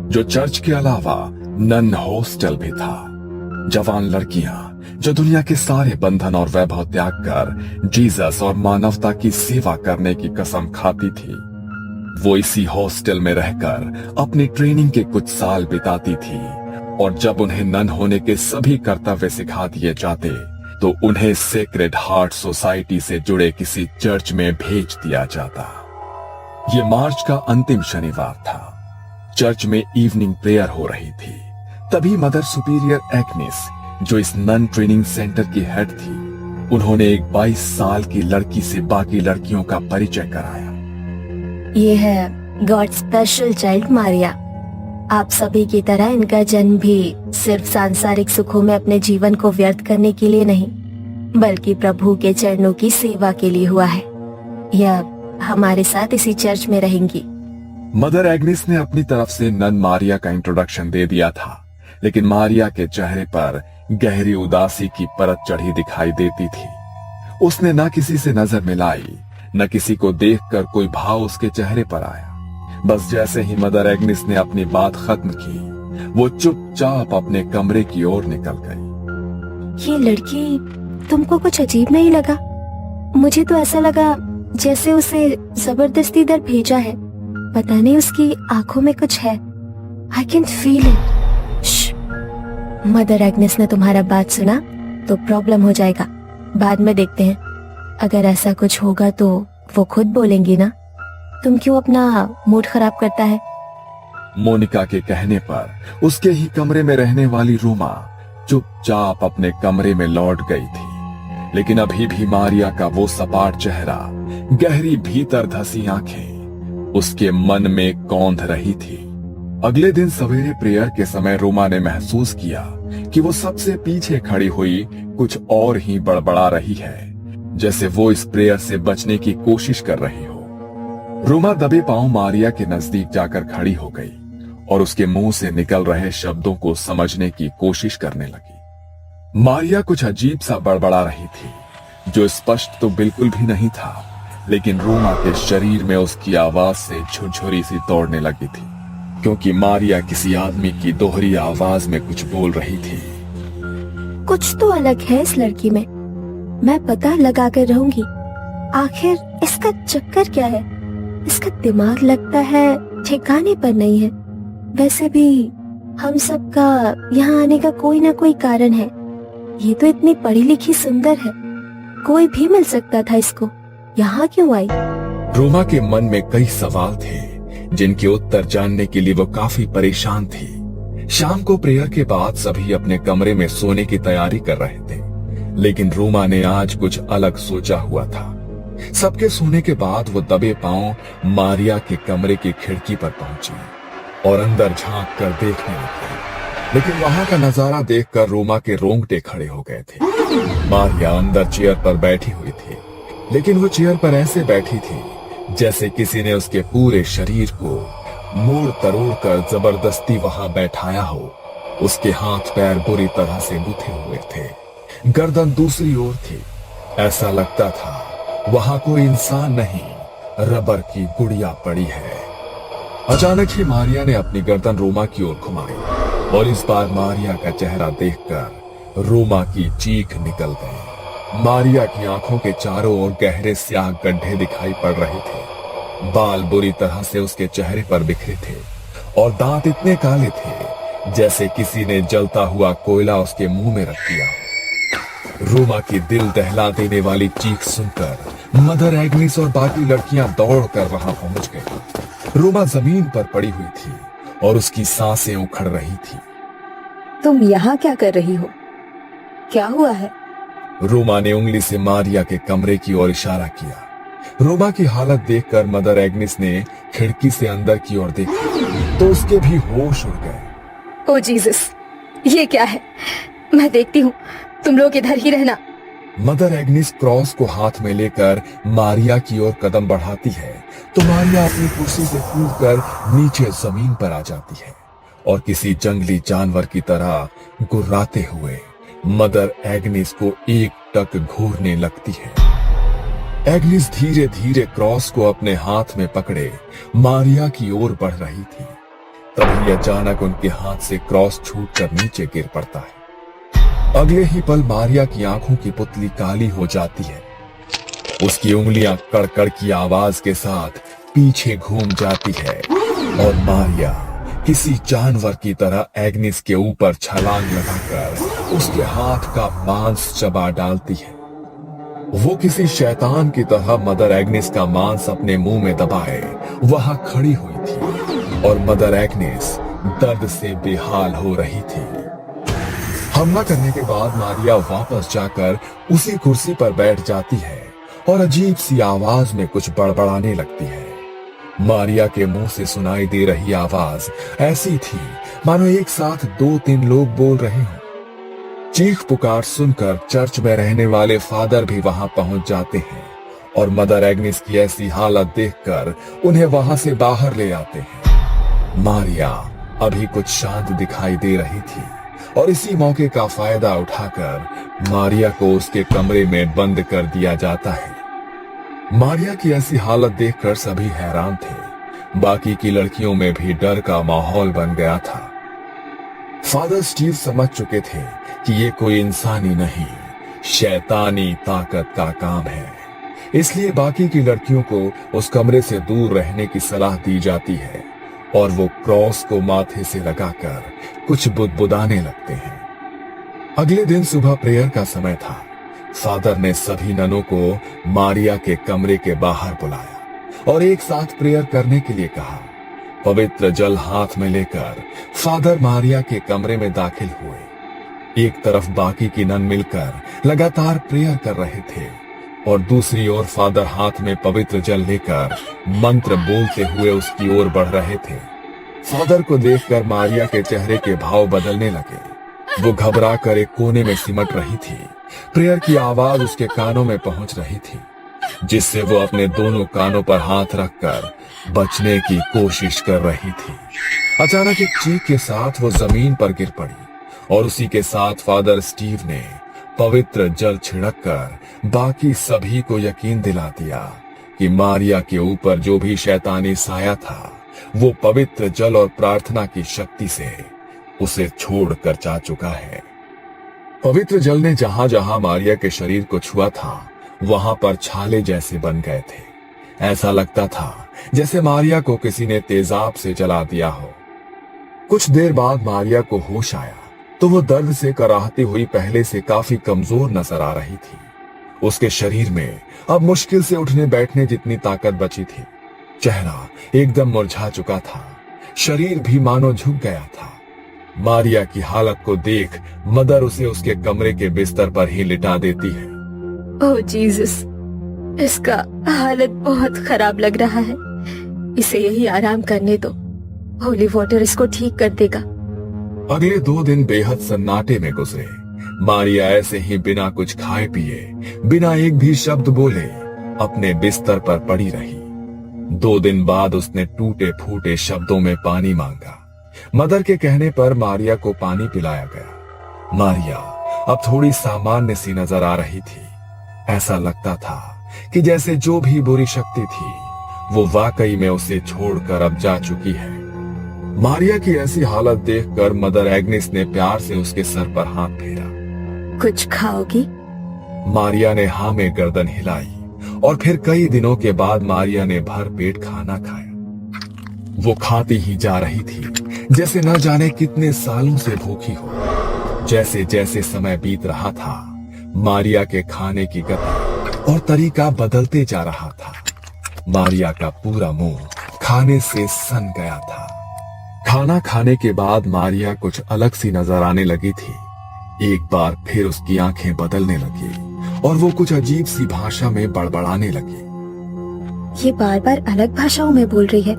जो चर्च के अलावा नन हॉस्टल भी था। जवान लड़कियां जो दुनिया के सारे बंधन और वैभव त्याग कर जीसस और मानवता की सेवा करने की कसम खाती थी, वो इसी हॉस्टल में रहकर अपनी ट्रेनिंग के कुछ साल बिताती थी। और जब उन्हें नन होने के सभी कर्तव्य सिखा दिए जाते तो उन्हें सेक्रेड हार्ट सोसाइटी से जुड़े किसी चर्च में भेज दिया जाता। ये मार्च का अंतिम शनिवार था। चर्च में इवनिंग प्रेयर हो रही थी। तभी मदर सुपीरियर एग्नेस, जो इस नन ट्रेनिंग सेंटर की हेड थी, उन्होंने एक 22 साल की लड़की से बाकी लड़कियों का परिचय कराया। ये है गॉड स्पेशल चाइल्ड मारिया। आप सभी की तरह इनका जन्म भी सिर्फ सांसारिक सुखों में अपने जीवन को व्यर्थ करने के लिए नहीं, बल्कि प्रभु के चरणों की सेवा के लिए हुआ है। यह हमारे साथ इसी चर्च में रहेंगी। मदर एग्नेस ने अपनी तरफ से नन मारिया का इंट्रोडक्शन दे दिया था, लेकिन मारिया के चेहरे पर गहरी उदासी की परत चढ़ी दिखाई देती थी। उसने न किसी से नजर मिलाई, न किसी को देखकर कोई भाव उसके चेहरे पर आया। बस जैसे ही मदर एग्नेस ने अपनी बात खत्म की, वो चुपचाप अपने कमरे की ओर निकल गई। ये लड़की तुमको कुछ अजीब नहीं लगा? मुझे तो ऐसा लगा जैसे उसे जबरदस्ती इधर भेजा है। पता नहीं, उसकी आंखों में कुछ है। I can feel it. Mother Agnes ने तुम्हारा बात सुना तो प्रॉब्लम हो जाएगा। बाद में देखते हैं। अगर ऐसा कुछ होगा तो वो खुद बोलेंगी ना। तुम क्यों अपना मूड खराब करता है? मोनिका के कहने पर उसके ही कमरे में रहने वाली रूमा चुपचाप अपने कमरे में लौट गई थी। लेकिन अभी भी मारिया का वो सपाट चेहरा, गहरी भीतर धसी आंखें उसके मन में कौंध रही थी। अगले दिन सवेरे प्रेयर के समय रोमा ने महसूस किया कि वो सबसे पीछे खड़ी हुई कुछ और ही बड़बड़ा रही है, जैसे वो इस प्रेयर से बचने की कोशिश कर रही हो। रोमा दबे पांव मारिया के नजदीक जाकर खड़ी हो गई और उसके मुंह से निकल रहे शब्दों को समझने की कोशिश करने लगी। मारिया कुछ अजीब सा बड़बड़ा रही थी, जो स्पष्ट तो बिल्कुल भी नहीं था, लेकिन रोमा के शरीर में उसकी आवाज से झुरझुरी सी दौड़ने लगी थी, क्योंकि मारिया किसी आदमी की दोहरी आवाज में कुछ बोल रही थी। कुछ तो अलग है इस लड़की में। मैं पता लगा कर रहूंगी आखिर इसका चक्कर क्या है। इसका दिमाग लगता है ठिकाने पर नहीं है। वैसे भी हम सबका यहाँ आने का कोई ना कोई कारण है। ये तो इतनी पढ़ी लिखी सुंदर है, कोई भी मिल सकता था इसको। यहाँ क्यों आई? रोमा के मन में कई सवाल थे, जिनके उत्तर जानने के लिए वो काफी परेशान थी। शाम को प्रेयर के बाद सभी अपने कमरे में सोने की तैयारी कर रहे थे, लेकिन रोमा ने आज कुछ अलग सोचा हुआ था। सबके सोने के बाद वो दबे पांव मारिया के कमरे की खिड़की पर पहुंची और अंदर झांक कर देखने लगी। लेकिन वहां का नजारा देखकर रोमा के रोंगटे खड़े हो गए थे। मारिया अंदर चेयर पर बैठी हुई थी, लेकिन वो चेयर पर ऐसे बैठी थी जैसे किसी ने उसके पूरे शरीर को मोड़ तरोड़ कर जबरदस्ती वहां बैठाया हो। उसके हाथ पैर बुरी तरह से गुथे हुए थे, गर्दन दूसरी ओर थी। ऐसा लगता था वहां कोई इंसान नहीं, रबर की गुड़िया पड़ी है। अचानक ही मारिया ने अपनी गर्दन रोमा की ओर घुमाई और इस बार मारिया का चेहरा देखकर रोमा की चीख निकल गई। मारिया की आंखों के चारों ओर गहरे स्याह गड्ढे दिखाई पड़ रहे थे। बाल बुरी तरह से उसके चेहरे पर बिखरे थे और दांत इतने काले थे जैसे किसी ने जलता हुआ कोयला उसके मुंह में रख दिया। रोमा की दिल दहला देने वाली चीख सुनकर मदर एग्नेस और बाकी लड़कियां दौड़कर वहां पहुंच गईं। रोमा जमीन पर पड़ी हुई थी और उसकी सांसें उखड़ रही थी। तुम यहाँ क्या कर रही हो? क्या हुआ है? रोमा ने उंगली से मारिया के कमरे की ओर इशारा किया। रोमा की हालत देखकर मदर एग्नेस ने खिड़की से अंदर की ओर देखा तो उसके भी होश उड़ गए। ओ जीसस, ये क्या है? मैं देखती हूँ, तुम लोग इधर ही रहना। मदर एग्नेस क्रॉस को हाथ में लेकर मारिया की ओर कदम बढ़ाती है तो मारिया अपनी कुर्सी से कूदकर नीचे जमीन पर आ जाती है और किसी जंगली जानवर की तरह गुर्राते हुए मदर एग्नेस को एक टक घूरने लगती है। एग्नेस धीरे धीरे क्रॉस को अपने हाथ में पकड़े मारिया की ओर बढ़ रही थी। तभी अचानक उनके हाथ से क्रॉस छूटकर नीचे गिर पड़ता है। अगले ही पल मारिया की आंखों की पुतली काली हो जाती है। उसकी उंगलियां कड़कड़ की आवाज के साथ पीछे घूम जाती है और मारिया किसी जानवर की तरह एग्निस के ऊपर छलांग लगाकर उसके हाथ का मांस चबा डालती है। वो किसी शैतान की तरह मदर एग्निस का मांस अपने मुंह में दबाए वहां खड़ी हुई थी और मदर एग्निस दर्द से बेहाल हो रही थी। हमला करने के बाद मारिया वापस जाकर उसी कुर्सी पर बैठ जाती है और अजीब सी आवाज में कुछ बड़बड़ाने लगती है। मारिया के मुंह से सुनाई दे रही आवाज ऐसी थी मानो एक साथ 2-3 लोग बोल रहे हों। चीख पुकार सुनकर चर्च में रहने वाले फादर भी वहां पहुंच जाते हैं और मदर एग्निस की ऐसी हालत देखकर उन्हें वहां से बाहर ले आते हैं। मारिया अभी कुछ शांत दिखाई दे रही थी और इसी मौके का फायदा उठाकर मारिया को उसके कमरे में बंद कर दिया जाता है। मारिया की ऐसी हालत देखकर सभी हैरान थे। बाकी की लड़कियों में भी डर का माहौल बन गया था। फादर स्टीव समझ चुके थे कि ये कोई इंसानी नहीं, शैतानी ताकत का काम है। इसलिए बाकी की लड़कियों को उस कमरे से दूर रहने की सलाह दी जाती है और वो क्रॉस को माथे से लगाकर कुछ बुदबुदाने लगते हैं। अगले दिन सुबह प्रेयर का समय था। फादर ने सभी ननों को मारिया के कमरे के बाहर बुलाया और एक साथ प्रेयर करने के लिए कहा। पवित्र जल हाथ में लेकर फादर मारिया के कमरे में दाखिल हुए। एक तरफ बाकी की नन मिलकर लगातार प्रेयर कर रहे थे और दूसरी ओर फादर हाथ में पवित्र जल लेकर मंत्र बोलते हुए उसकी ओर बढ़ रहे थे। फादर को देखकर मारिया के चेहरे के भाव बदलने लगे। वो घबरा कर एक कोने में सिमट रही थी। प्रेयर की आवाज उसके कानों में पहुंच रही थी, जिससे वो अपने दोनों कानों पर हाथ रखकर बचने की कोशिश कर रही थी। अचानक एक चीख के साथ वो जमीन पर गिर पड़ी और उसी के साथ फादर स्टीव ने पवित्र जल छिड़ककर बाकी सभी को यकीन दिला दिया कि मारिया के ऊपर जो भी शैतानी साया था वो पवित्र जल और प्रार्थना की शक्ति से उसे छोड़कर जा चुका है। पवित्र जल ने जहां जहां मारिया के शरीर को छुआ था वहां पर छाले जैसे बन गए थे। ऐसा लगता था जैसे मारिया को किसी ने तेजाब से जला दिया हो। कुछ देर बाद मारिया को होश आया तो वो दर्द से कराहती हुई पहले से काफी कमजोर नजर आ रही थी। उसके शरीर में अब मुश्किल से उठने बैठने जितनी ताकत बची थी। चेहरा एकदम मुरझा चुका था, शरीर भी मानो झुक गया था। मारिया की हालत को देख मदर उसे उसके कमरे के बिस्तर पर ही लिटा देती है। ओह जीसस, इसका हालत बहुत खराब लग रहा है। इसे यही आराम करने दो, होली वाटर इसको ठीक कर देगा। अगले 2 दिन बेहद सन्नाटे में गुजरे। मारिया ऐसे ही बिना कुछ खाए पिए, बिना एक भी शब्द बोले अपने बिस्तर पर पड़ी रही। 2 दिन बाद उसने टूटे फूटे शब्दों में पानी मांगा। मदर के कहने पर मारिया को पानी पिलाया गया। मारिया अब थोड़ी सामान्य सी नजर आ रही थी। ऐसा लगता था कि जैसे जो भी बुरी शक्ति थी वो वाकई में उसे छोड़कर अब जा चुकी है। मारिया की ऐसी हालत देखकर मदर एग्निस ने प्यार से उसके सर पर हाथ फेरा। कुछ खाओगी? मारिया ने हाँ में गर्दन हिलाई और फिर कई दिनों के बाद मारिया ने भर पेट खाना खाया। वो खाती ही जा रही थी जैसे न जाने कितने सालों से भूखी हो। जैसे जैसे समय बीत रहा था मारिया के खाने की गति और तरीका बदलते जा रहा था। मारिया का पूरा मुंह खाने से सन गया था। खाना खाने के बाद मारिया कुछ अलग सी नजर आने लगी थी। एक बार फिर उसकी आंखें बदलने लगी और वो कुछ अजीब सी भाषा में बड़बड़ाने लगी। ये बार बार अलग भाषाओं में बोल रही है,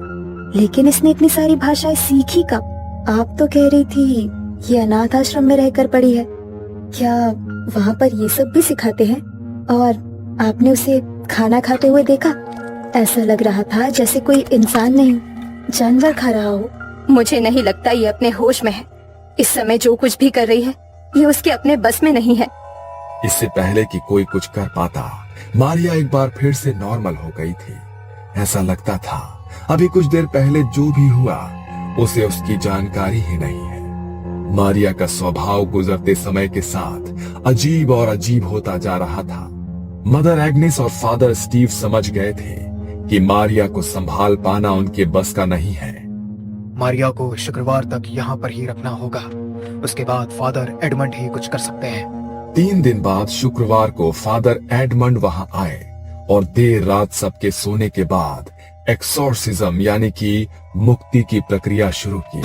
लेकिन इसने इतनी सारी भाषाएं सीखी कब? आप तो कह रही थी ये अनाथ आश्रम में रहकर पढ़ी है। क्या वहाँ पर ये सब भी सिखाते हैं? और आपने उसे खाना खाते हुए देखा? ऐसा लग रहा था जैसे कोई इंसान नहीं जानवर खा रहा हो। मुझे नहीं लगता ये अपने होश में है। इस समय जो कुछ भी कर रही है ये उसके अपने बस में नहीं है। इससे पहले कि कोई कुछ कर पाता मारिया एक बार फिर से नॉर्मल हो गई थी। ऐसा लगता था अभी कुछ देर पहले जो भी हुआ उसे उसकी जानकारी ही नहीं है। मारिया का स्वभाव गुजरते समय के साथ अजीब और अजीब होता जा रहा था। मदर एग्नेस और फादर स्टीव समझ गए थे कि मारिया को संभाल पाना उनके बस का नहीं है। मारिया को शुक्रवार तक यहाँ पर ही रखना होगा, उसके बाद फादर एडमंड ही कुछ कर सकते हैं। 3 दिन बाद शुक्रवार को फादर एडमंड वहां आए और देर रात सबके सोने के बाद एक्सोर्सिज्म यानी कि मुक्ति की प्रक्रिया शुरू की।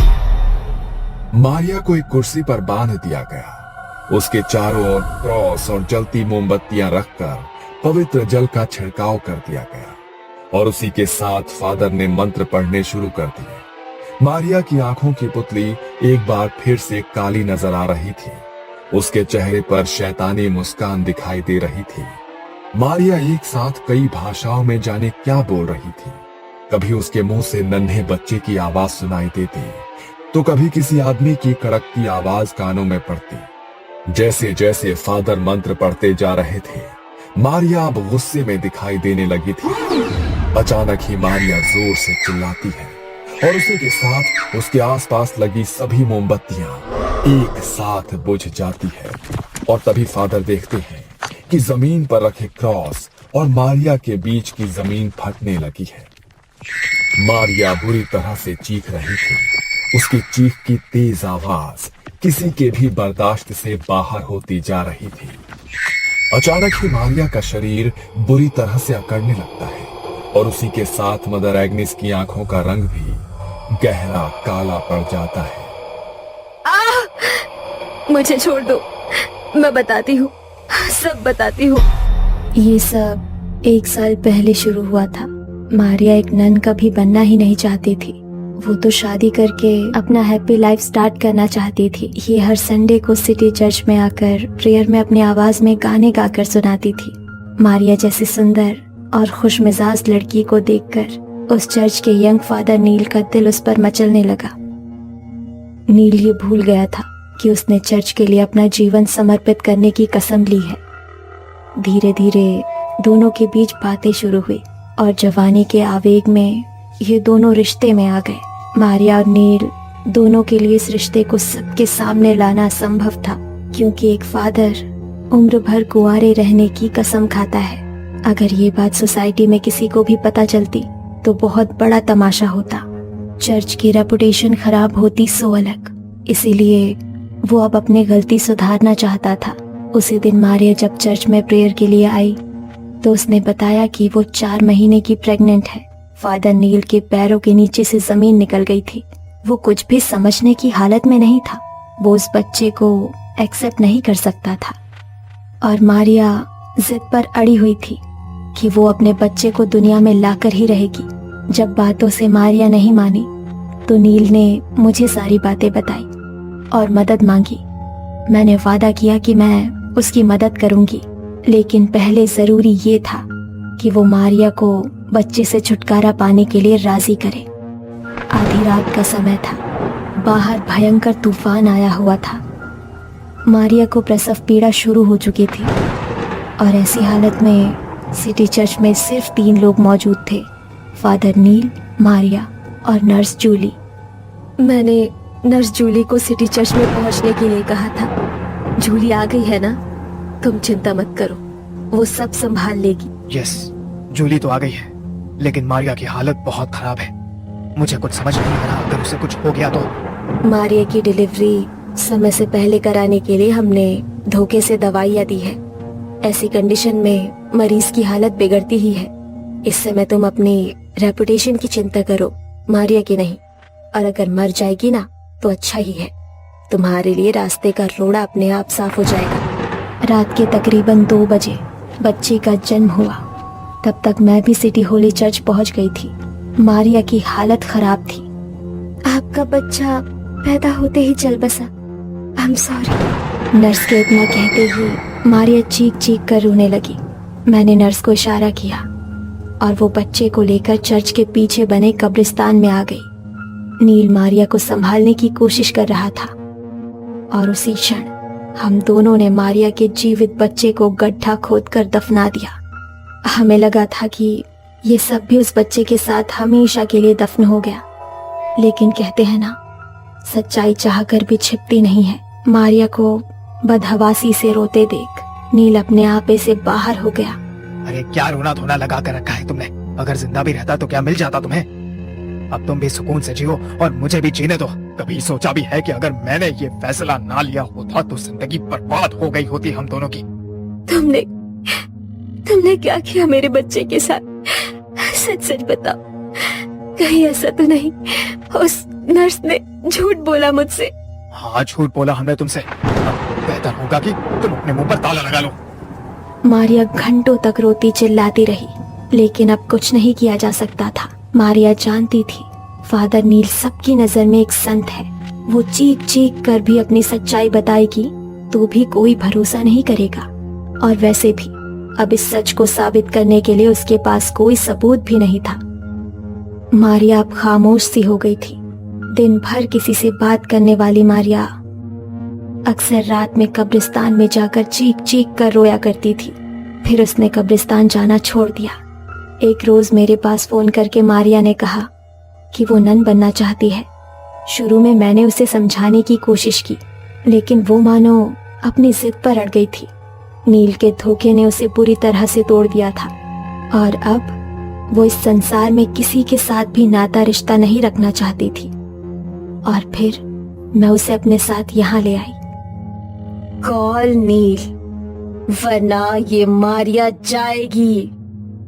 मारिया को एक कुर्सी पर बांध दिया गया। उसके चारों ओर क्रॉस और जलती मोमबत्तियां रखकर पवित्र जल का छिड़काव कर दिया गया और उसी के साथ फादर ने मंत्र पढ़ने शुरू कर दिए। मारिया की आंखों की पुतली एक बार फिर से काली नजर आ रही थी। उसके चेहरे पर शैतानी मुस्कान दिखाई दे रही थी। मारिया एक साथ कई भाषाओं में जाने क्या बोल रही थी। कभी उसके मुंह से नन्हे बच्चे की आवाज सुनाई देती, तो कभी किसी आदमी की कड़कती आवाज कानों में पड़ती। जैसे जैसे फादर मंत्र पढ़ते जा रहे थे, मारिया अब गुस्से में दिखाई देने लगी थी। अचानक ही मारिया जोर से चिल्लाती है और उसी के साथ उसके आसपास लगी सभी मोमबत्तियां एक साथ बुझ जाती है। और तभी फादर देखते हैं कि जमीन पर रखे क्रॉस और मारिया के बीच की जमीन फटने लगी है। मारिया बुरी तरह से चीख रही थी। उसकी चीख की तेज आवाज किसी के भी बर्दाश्त से बाहर होती जा रही थी। अचानक ही मारिया का शरीर बुरी तरह से अकड़ने लगता है और उसी के साथ मदर एग्नेस की आंखों का रंग भी गहरा काला पड़ जाता है। मुझे छोड़ दो, मैं बताती हूँ, सब बताती हूँ। ये सब 1 साल पहले शुरू हुआ था। मारिया एक नन कभी बनना ही नहीं चाहती थी। वो तो शादी करके अपना हैप्पी लाइफ स्टार्ट करना चाहती थी। ये हर संडे को सिटी चर्च में आकर प्रेयर में अपनी आवाज में गाने गाकर सुनाती थी। मारिया जैसी सुंदर और खुश मिजाज लड़की को देखकर उस चर्च के यंग फादर नील का दिल उस पर मचलने लगा। नील ये भूल गया था कि उसने चर्च के लिए अपना जीवन समर्पित करने की कसम ली है। धीरे धीरे दोनों के बीच बातें शुरू हुई और जवानी के आवेग में ये दोनों रिश्ते में आ गए। मारिया और नील दोनों के लिए इस रिश्ते को सबके सामने लाना असंभव था, क्योंकि एक फादर उम्र भर कुंवारे रहने की कसम खाता है। अगर ये बात सोसाइटी में किसी को भी पता चलती तो बहुत बड़ा तमाशा होता। चर्च की रेपुटेशन खराब होती सो अलग। इसीलिए वो अब अपनी गलती सुधारना चाहता था। उसी दिन मारिया जब चर्च में प्रेयर के लिए आई तो उसने बताया कि वो 4 महीने की प्रेग्नेंट है। फादर नील के पैरों के नीचे से जमीन निकल गई थी। वो कुछ भी समझने की हालत में नहीं था। वो उस बच्चे को एक्सेप्ट नहीं कर सकता था और मारिया जिद पर अड़ी हुई थी कि वो अपने बच्चे को दुनिया में लाकर ही रहेगी। जब बातों से मारिया नहीं मानी तो नील ने मुझे सारी बातें बताई और मदद मांगी। मैंने वादा किया कि मैं उसकी मदद करूंगी, लेकिन पहले जरूरी ये था कि वो मारिया को बच्चे से छुटकारा पाने के लिए राजी करे। आधी रात का समय था। बाहर भयंकर तूफान आया हुआ था। मारिया को प्रसव पीड़ा शुरू हो चुकी थी और ऐसी हालत में सिटी चर्च में सिर्फ 3 लोग मौजूद थे, फादर नील, मारिया और नर्स जूली। मैंने नर्स जूली को सिटी चर्च में पहुंचने के लिए कहा था। जूली आ गई है ना? तुम चिंता मत करो, वो सब संभाल लेगी। यस, जूली तो आ गई है, लेकिन मारिया की हालत बहुत खराब है। मुझे कुछ समझ नहीं आ रहा, अगर उसे कुछ हो गया तो। मारिया की डिलीवरी समय से पहले कराने के लिए हमने धोखे से दवाइयाँ दी है। ऐसी कंडीशन में मरीज की हालत बिगड़ती ही है। इस समय तुम अपनी रेपुटेशन की चिंता करो, मारिया की नहीं। और अगर मर जाएगी ना तो अच्छा ही है। तुम्हारे लिए रास्ते का रोड़ा अपने आप साफ हो जाएगा। रात के तकरीबन 2 बजे बच्चे का जन्म हुआ। तब तक मैं भी सिटी होली चर्च पहुंच गई थी। मारिया की हालत खराब थी। आपका बच्चा पैदा होते ही चल बसा। I am sorry. नर्स के इतना कहते ही मारिया चीख चीख कर रोने लगी। मैंने नर्स को इशारा किया और वो बच्चे को लेकर चर्च के पीछे बने कब्रिस्तान में आ गई। नील मारिया को संभालने की कोशिश कर रहा था और उसी क्षण हम दोनों ने मारिया के जीवित बच्चे को गड्ढा खोदकर दफना दिया। हमें लगा था कि ये सब भी उस बच्चे के साथ हमेशा के लिए दफन हो गया। लेकिन कहते हैं ना, सच्चाई चाहकर भी छिपती नहीं है। मारिया को बदहवासी से रोते देख नील अपने आपे से बाहर हो गया। अरे क्या रोना धोना लगा कर रखा है तुमने? अगर जिंदा भी रहता तो क्या मिल जाता तुम्हें? अब तुम भी सुकून से जियो और मुझे भी जीने दो। कभी सोचा भी है कि अगर मैंने ये फैसला ना लिया होता तो जिंदगी बर्बाद हो गई होती हम दोनों की। तुमने क्या किया मेरे बच्चे के साथ? सच सच बताओ, कहीं ऐसा तो नहीं उस नर्स ने झूठ बोला मुझसे? हाँ, झूठ बोला हमने तुमसे। अब बेहतर होगा कि तुम अपने मुंह पर ताला लगा लो। मारिया घंटों तक रोती चिल्लाती रही, लेकिन अब कुछ नहीं किया जा सकता था। मारिया जानती थी फादर नील सबकी नजर में एक संत है। वो चीख चीख कर भी अपनी सच्चाई बताएगी तो भी कोई भरोसा नहीं करेगा, और वैसे भी अब इस सच को साबित करने के लिए उसके पास कोई सबूत भी नहीं था। मारिया अब खामोश सी हो गई थी। दिन भर किसी से बात करने वाली मारिया अक्सर रात में कब्रिस्तान में जाकर चीख चीख कर रोया करती थी। फिर उसने कब्रिस्तान जाना छोड़ दिया। एक रोज मेरे पास फोन करके मारिया ने कहा कि वो नन बनना चाहती है। शुरू में मैंने उसे समझाने की कोशिश की, लेकिन वो मानो अपनी जिद पर अड़ गई थी। नील के धोखे ने उसे पूरी तरह से तोड़ दिया था, और अब वो इस संसार में किसी के साथ भी नाता रिश्ता नहीं रखना चाहती थी। और फिर मैं उसे अपने साथ यहाँ ले आई। कॉल नील, वरना ये मारिया जाएगी।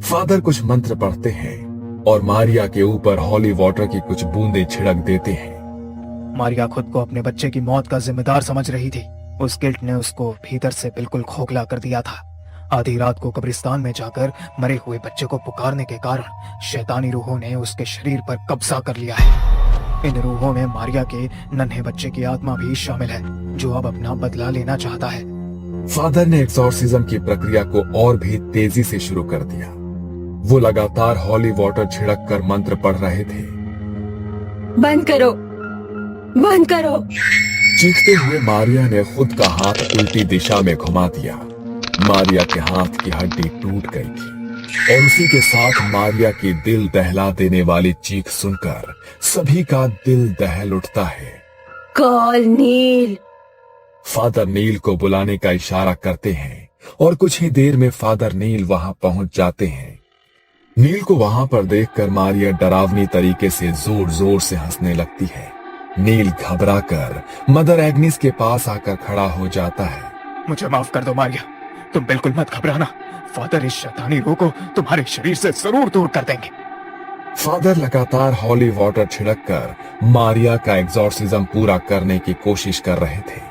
फादर कुछ मंत्र पढ़ते हैं और मारिया के ऊपर हॉली वाटर की कुछ बूंदें छिड़क देते हैं। मारिया खुद को अपने बच्चे की मौत का जिम्मेदार समझ रही थी। उस गिल्ट ने उसको भीतर से बिल्कुल खोखला कर दिया था। आधी रात को कब्रिस्तान में जाकर मरे हुए बच्चे को पुकारने के कारण शैतानी रूहों ने उसके शरीर पर कब्जा कर लिया है। इन रूहों में मारिया के नन्हे बच्चे की आत्मा भी शामिल है, जो अब अपना बदला लेना चाहता है। फादर ने एक्सॉर्सिज्म की प्रक्रिया को और भी तेजी से शुरू कर दिया। वो लगातार हॉली वाटर छिड़क कर मंत्र पढ़ रहे थे। बंद करो, बंद करो। चीखते हुए मारिया ने खुद का हाथ उल्टी दिशा में घुमा दिया। मारिया के हाथ की हड्डी टूट गई थी, और उसी के साथ मारिया की दिल दहला देने वाली चीख सुनकर सभी का दिल दहल उठता है। कॉल नील। फादर नील को बुलाने का इशारा करते हैं, और कुछ ही देर में फादर नील वहां पहुंच जाते हैं। नील को वहां पर देखकर मारिया डरावनी तरीके से जोर जोर से हंसने लगती है। नील घबराकर मदर एग्निस के पास आकर खड़ा हो जाता है। मुझे माफ कर दो मारिया, तुम बिल्कुल मत घबराना। फादर इस शैतानी रूह को तुम्हारे शरीर से जरूर दूर कर देंगे। फादर लगातार हॉली वाटर छिड़ककर मारिया का एग्जॉर्सिज्म पूरा करने की कोशिश कर रहे थे।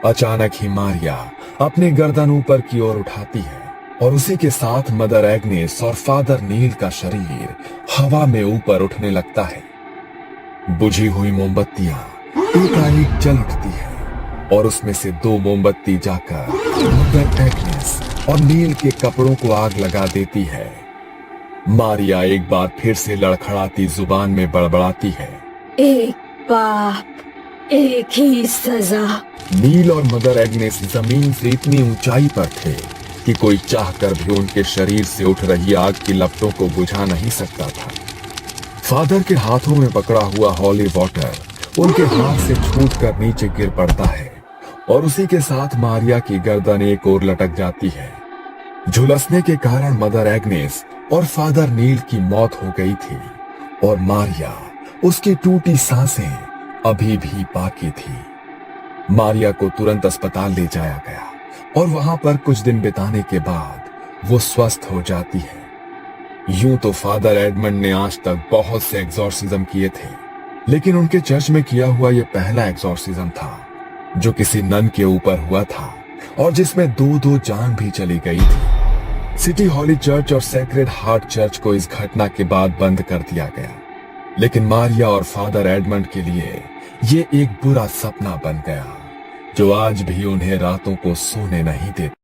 अचानक ही मारिया अपनी गर्दन ऊपर की ओर उठाती है, और उसी के साथ मदर एग्नेस और फादर नील का शरीर हवा में ऊपर उठने लगता है। बुझी हुई मोमबत्तियां एकाएक जल उठती है, और उसमें से 2 मोमबत्ती जाकर मदर एग्नेस और नील के कपड़ों को आग लगा देती है। मारिया एक बार फिर से लड़खड़ाती जुबान में बड़बड़ाती है, एक पाप, एक ही सजा। नील और मदर एग्नेस जमीन से इतनी ऊंचाई पर थे कि कोई चाहकर भी उनके शरीर से उठ रही आग की लपटों को बुझा नहीं सकता था। फादर के हाथों में पकड़ा हुआ हॉली वाटर उनके हाथ से छूटकर नीचे गिर पड़ता है, और उसी के साथ मारिया की गर्दन एक ओर लटक जाती है। झुलसने के कारण मदर एग्नेस और फादर नील की मौत हो गई थी, और मारिया, उसकी टूटी सांसें अभी भी बाकी थी। मारिया को तुरंत अस्पताल ले जाया गया, और वहां पर कुछ दिन बिताने के बाद वो स्वस्थ हो जाती है। यूं तो फादर एडमंड ने आज तक बहुत से एग्जॉर्सिज्म किए थे, लेकिन उनके चर्च में किया हुआ यह पहला एग्जॉर्सिज्म था जो किसी नन के ऊपर हुआ था, और जिसमें 2 जान भी चली गई थी। सिटी हॉली चर्च और सेक्रेड हार्ट चर्च को इस घटना के बाद बंद कर दिया गया, लेकिन मारिया और फादर एडमंड के लिए ये एक बुरा सपना बन गया, जो आज भी उन्हें रातों को सोने नहीं देता।